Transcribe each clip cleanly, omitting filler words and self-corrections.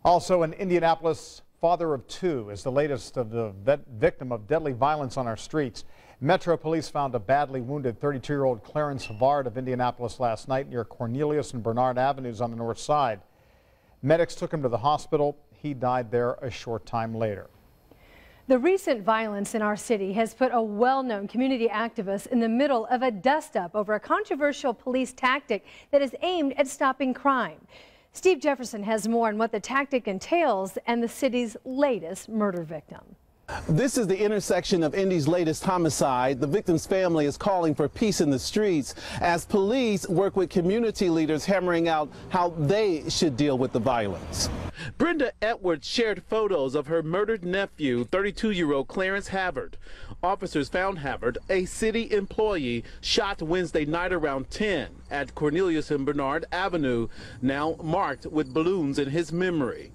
Also in Indianapolis, father of two is the latest of the victim of deadly violence on our streets. Metro Police found a badly wounded 32-year-old Clarence Havard of Indianapolis last night near Cornelius and Bernard Avenues on the north side. Medics took him to the hospital. He died there a short time later. The recent violence in our city has put a well-known community activist in the middle of a dust-up over a controversial police tactic that is aimed at stopping crime. Steve Jefferson has more on what the tactic entails and the city's latest murder victim. This is the intersection of Indy's latest homicide. The victim's family is calling for peace in the streets as police work with community leaders hammering out how they should deal with the violence. Brenda Edwards shared photos of her murdered nephew, 32-year-old Clarence Havard. Officers found Havard, a city employee, shot Wednesday night around 10 at Cornelius and Bernard Avenue, now marked with balloons in his memory.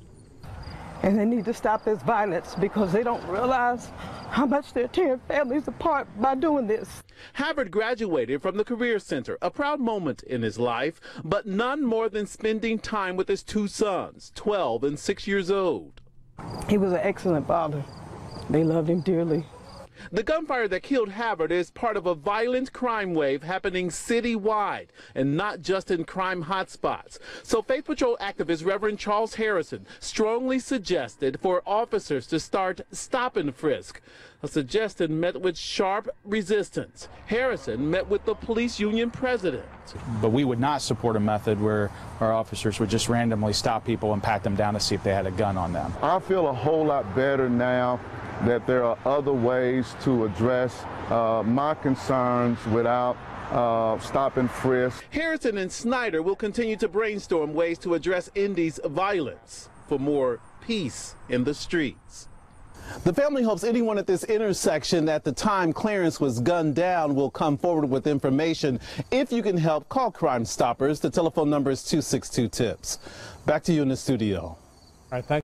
And they need to stop this violence because they don't realize how much they're tearing families apart by doing this. Havard graduated from the Career Center, a proud moment in his life, but none more than spending time with his two sons, 12 and 6 years old. He was an excellent father. They loved him dearly. The gunfire that killed Havard is part of a violent crime wave happening citywide and not just in crime hotspots. So Faith Patrol activist Reverend Charles Harrison strongly suggested for officers to start stop and frisk, a suggestion met with sharp resistance. Harrison met with the police union president. But we would not support a method where our officers would just randomly stop people and pat them down to see if they had a gun on them. I feel a whole lot better now that there are other ways to address my concerns without stop and frisk. Harrison and Snyder will continue to brainstorm ways to address Indy's violence for more peace in the streets. The family hopes anyone at this intersection at the time Clarence was gunned down will come forward with information. If you can help, call Crime Stoppers. The telephone number is 262-TIPS. Back to you in the studio. All right, thank you.